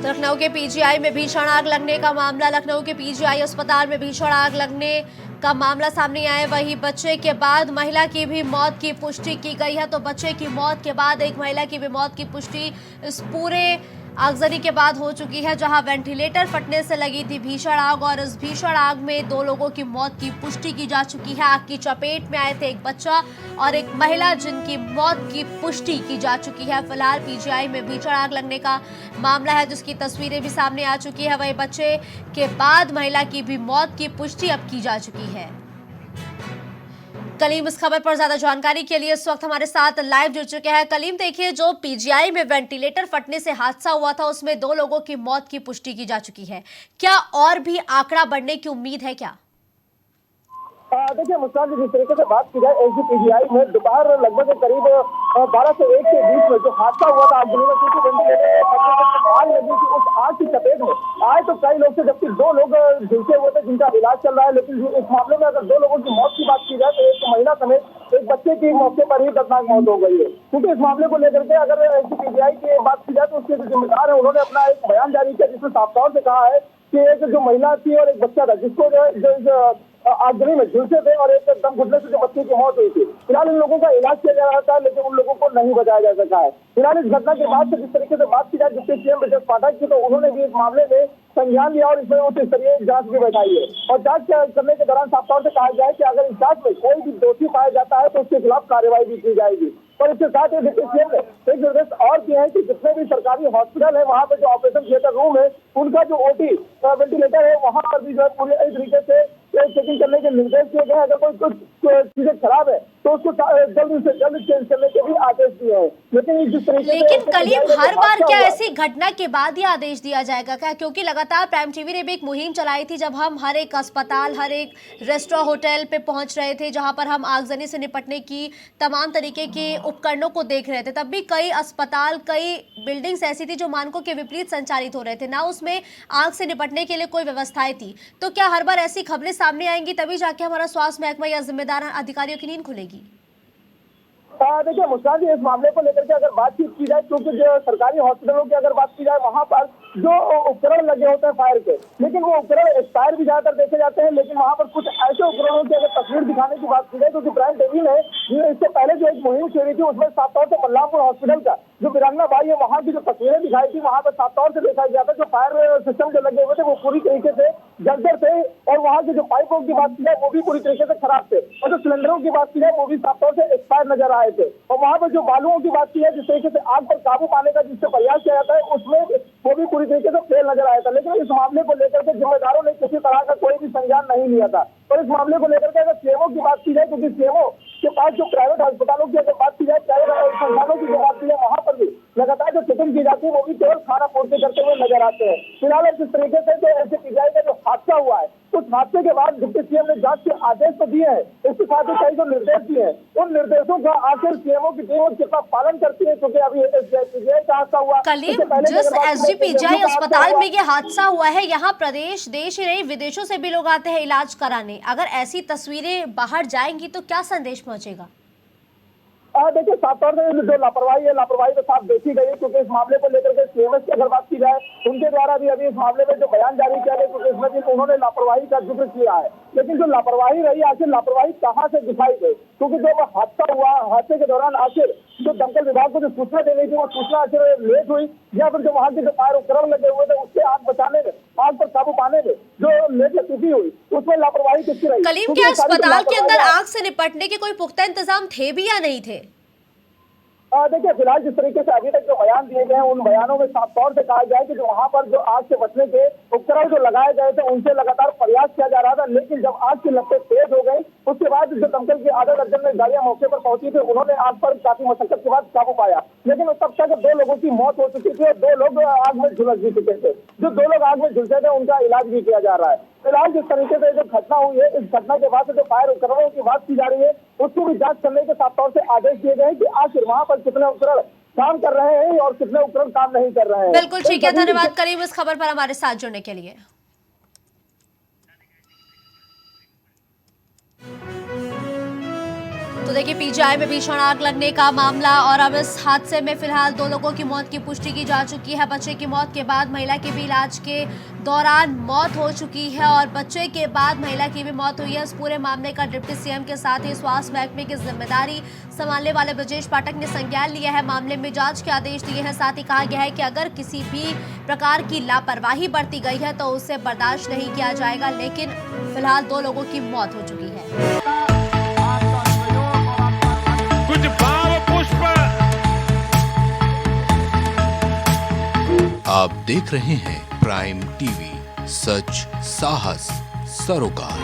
तो लखनऊ के पीजीआई में भीषण आग लगने का मामला। लखनऊ के पीजीआई अस्पताल में भीषण आग लगने का मामला सामने आया। वहीं बच्चे के बाद महिला की भी मौत की पुष्टि की गई है। तो बच्चे की मौत के बाद एक महिला की भी मौत की पुष्टि इस पूरे आगजनी के बाद हो चुकी है, जहां वेंटिलेटर फटने से लगी थी भीषण आग और इस भीषण आग में 2 लोगों की मौत की पुष्टि की जा चुकी है। आग की चपेट में आए थे एक बच्चा और एक महिला, जिनकी मौत की पुष्टि की जा चुकी है। फिलहाल पीजीआई में भीषण आग लगने का मामला है, जिसकी तस्वीरें भी सामने आ चुकी है। वहीं बच्चे के बाद महिला की भी मौत की पुष्टि अब की जा चुकी है। कलीम इस खबर पर ज्यादा जानकारी के लिए इस वक्त हमारे साथ लाइव जुड़ चुके हैं। कलीम, देखिए, जो पीजीआई में वेंटिलेटर फटने से हादसा हुआ था उसमें 2 लोगों की मौत की पुष्टि की जा चुकी है। क्या और भी आंकड़ा बढ़ने की उम्मीद है क्या? देखिए मुस्कान जी, जिस तरीके से बात की जाए एसजीपीजीआई में दोपहर लगभग करीब 12 से 1 के बीच में जो हादसा हुआ था आगजनी में, क्योंकि वेंटिलेटर आग लगी थी, उस आग की चपेट में आए तो कई लोग थे, जबकि 2 लोग झुलसे हुए थे जिनका इलाज चल रहा है। लेकिन इस मामले में अगर 2 लोगों की मौत की बात की जाए तो एक महिला समेत एक बच्चे की मौके पर ही दर्दनाक मौत हो गई है। क्योंकि इस मामले को लेकर के अगर एसजीपीजीआई की बात की जाए तो उसके जो जिम्मेदार है उन्होंने अपना एक बयान जारी किया, जिसमें साफ तौर से कहा है कि एक जो महिला थी और एक बच्चा था, जिसको जो आगजनी में झुलसे थे और एक दम घुटने से जो बच्चे की मौत हुई थी। फिलहाल इन लोगों का इलाज किया जा रहा था, लेकिन उन लोगों को नहीं बचाया जा सका है। फिलहाल इस घटना के बाद से जिस तरीके से बात की जाए डिप्टी सीएम ब्रजेश पाठक की, तो उन्होंने भी इस मामले में संज्ञान लिया और इसमें उच्च स्तरीय जांच भी बैठाई है। और जांच करने के दौरान साफ तौर से कहा जाए कि अगर इस जांच में कोई भी दोषी पाया जाता है तो उसके खिलाफ कार्रवाई भी की जाएगी। और इसके साथ ही डिप्टी सीएम ने एक निर्देश और किया है कि जितने भी सरकारी हॉस्पिटल है वहां पर जो ऑपरेशन थिएटर रूम है, उनका जो ओटी वेंटिलेटर है, वहां पर भी जो है पूरी तरीके से चेकिंग करने के निर्देश दिए गए। अगर कोई कुछ चीजें खराब है तो उसको जल्द से जल्द चेंज करने के भी आदेश दिए हैं। लेकिन जिस तरीके से कलीम, हर बार क्या ऐसी घटना के बाद ही आदेश दिया जाएगा क्या? क्योंकि लगातार प्राइम टीवी ने भी एक मुहिम चलाई थी, जब हम हर एक अस्पताल, हर एक रेस्टोरेंट, होटल पे पहुंच रहे थे, जहां पर हम आगजनी से निपटने की तमाम तरीके के उपकरणों को देख रहे थे। तब भी कई अस्पताल, कई बिल्डिंग्स ऐसी थी जो मानकों के विपरीत संचालित हो रहे थे, ना उसमें आग से निपटने के लिए कोई व्यवस्थाएं थी। तो क्या हर बार ऐसी खबरें सामने आएंगी तभी जाके हमारा स्वास्थ्य महकमा या जिम्मेदार अधिकारियों की नींद खुलेगी? देखिए मुस्कान जी, इस मामले को लेकर के अगर बातचीत की जाए, क्योंकि जो सरकारी हॉस्पिटलों की अगर बात की जाए वहां पर जो उपकरण लगे होते हैं फायर के, लेकिन वो उपकरण एक्सपायर भी ज्यादातर देखे जाते हैं। लेकिन वहां पर कुछ ऐसे उपकरणों की अगर तस्वीर दिखाने की बात की जाए, क्योंकि प्राइम टीवी ने इससे पहले जो एक मुहिम छेड़ी थी उसमें साफ तौर से बल्लामपुर हॉस्पिटल का जो बिरांगना बाई है वहां की जो तस्वीरें दिखाई थी, वहां पर साफ तौर से देखा गया था जो फायर सिस्टम जो लगे हुए थे वो पूरी तरीके से जर्जर थे। और वहां के जो पाइपों की बात की जाए वो भी पूरी तरीके से खराब थे, और जो सिलेंडरों की बात की जाए वो भी साफ तौर से एक्सपायर नजर आए थे। और वहां पर जो बालुओं की बात की है, जिस तरीके से आग पर काबू पाने का जिससे प्रयास किया जाता है, उसमें वो भी पूरी तरीके से फेल नजर आया था। लेकिन इस मामले को लेकर के जिम्मेदारों ने किसी तरह का कोई भी संज्ञान नहीं लिया था। और इस मामले को लेकर के अगर सीएमओ की बात की जाए, क्योंकि सीएमओ के पास जो प्राइवेट अस्पतालों की अगर बात की जाए, प्राइवेट संस्थानों की जो बात की जाए, वहां पर भी लगातार जो चेकिंग की जाती है वो भी केवल खाना पूर्ति करते हुए नजर आते हैं। फिलहाल जिस तरीके से जो ऐसे पीजीआई का जो हादसा हुआ है, उस हादसे के बाद डिप्टी सीएम ने जांच के आदेश तो दिए हैं, इसके साथ ही कई जो निर्देश दिए हैं, उन निर्देशों का आखिर सीएमओ की टीम कितना पालन करती है, क्योंकि अभी पीजीआई का हादसा हुआ। कलीम, जिस एसजीपीजीआई अस्पताल में ये हादसा हुआ है, यहाँ प्रदेश, देश ही नहीं विदेशों से भी लोग आते हैं इलाज कराने। अगर ऐसी तस्वीरें बाहर जाएंगी तो क्या संदेश पहुंचेगा? देखिए साफ तौर से जो लापरवाही है, लापरवाही तो साफ देखी गई है। क्योंकि इस मामले को लेकर के सीएमएस की अगर बात की जाए, उनके द्वारा भी अभी इस मामले में जो बयान जारी किया गया, क्योंकि इसमें भी उन्होंने लापरवाही का जिक्र किया है। लेकिन जो लापरवाही रही, आखिर लापरवाही कहाँ से दिखाई गई? क्योंकि जब हादसा हुआ, हादसे के दौरान आखिर जो दमकल विभाग को जो सूचना देनी थी वो सूचना आखिर लेट हुई, या फिर जो वहाँ के जो फायर उपकरण लगे हुए थे उससे आग बचाने में, आग पर काबू पाने में जो लेट त्रुटि हुई, उसमें लापरवाही किसकी रही? कलीम, क्या अस्पताल के अंदर आग से निपटने के कोई पुख्ता इंतजाम थे भी या नहीं थे? देखिए फिलहाल जिस तरीके से अभी तक जो बयान दिए गए हैं, उन बयानों में साफ तौर से कहा जाए कि जो वहां पर जो आग से बचने के उपकरण जो लगाए गए थे उनसे लगातार प्रयास किया जा रहा था। लेकिन जब आग की लपटें तेज हो गई, उसके बाद जो दमकल की आधा दर्जन में गाड़ियां मौके पर पहुंची थी, उन्होंने आग पर काफी मशक्कत के बाद काबू पाया। लेकिन तब तक 2 लोगों की मौत हो चुकी थी और 2 लोग आग में झुलस भी चुके थे। जो 2 लोग आग में झुलसे थे उनका इलाज भी किया जा रहा है। फिलहाल जिस तरीके से जो घटना हुई है, इस घटना के बाद जो फायर उपकरणों की बात की जा रही है उसकी भी जांच करने के साफ तौर से आदेश दिए गए हैं कि आखिर वहां पर कितने उपकरण काम कर रहे हैं और कितने उपकरण काम नहीं कर रहे हैं। बिल्कुल ठीक है, धन्यवाद करीम इस खबर पर हमारे साथ जुड़ने के लिए। तो तो देखिए पीजीआई में भीषण आग लगने का मामला और अब इस हादसे में फिलहाल 2 लोगों की मौत की पुष्टि की जा चुकी है। बच्चे की मौत के बाद महिला की भी इलाज के दौरान मौत हो चुकी है और बच्चे के बाद महिला की भी मौत हुई है। इस पूरे मामले का डिप्टी सीएम के साथ ही स्वास्थ्य महकमे की जिम्मेदारी संभालने वाले ब्रजेश पाठक ने संज्ञान लिया है। मामले में जांच के आदेश दिए हैं। साथ ही कहा गया है कि अगर किसी भी प्रकार की लापरवाही बरती गई है तो उसे बर्दाश्त नहीं किया जाएगा। लेकिन फिलहाल 2 लोगों की मौत हो चुकी है। कुछ भाव पुष्प। आप देख रहे हैं प्राइम टीवी, सच साहस सरोकार।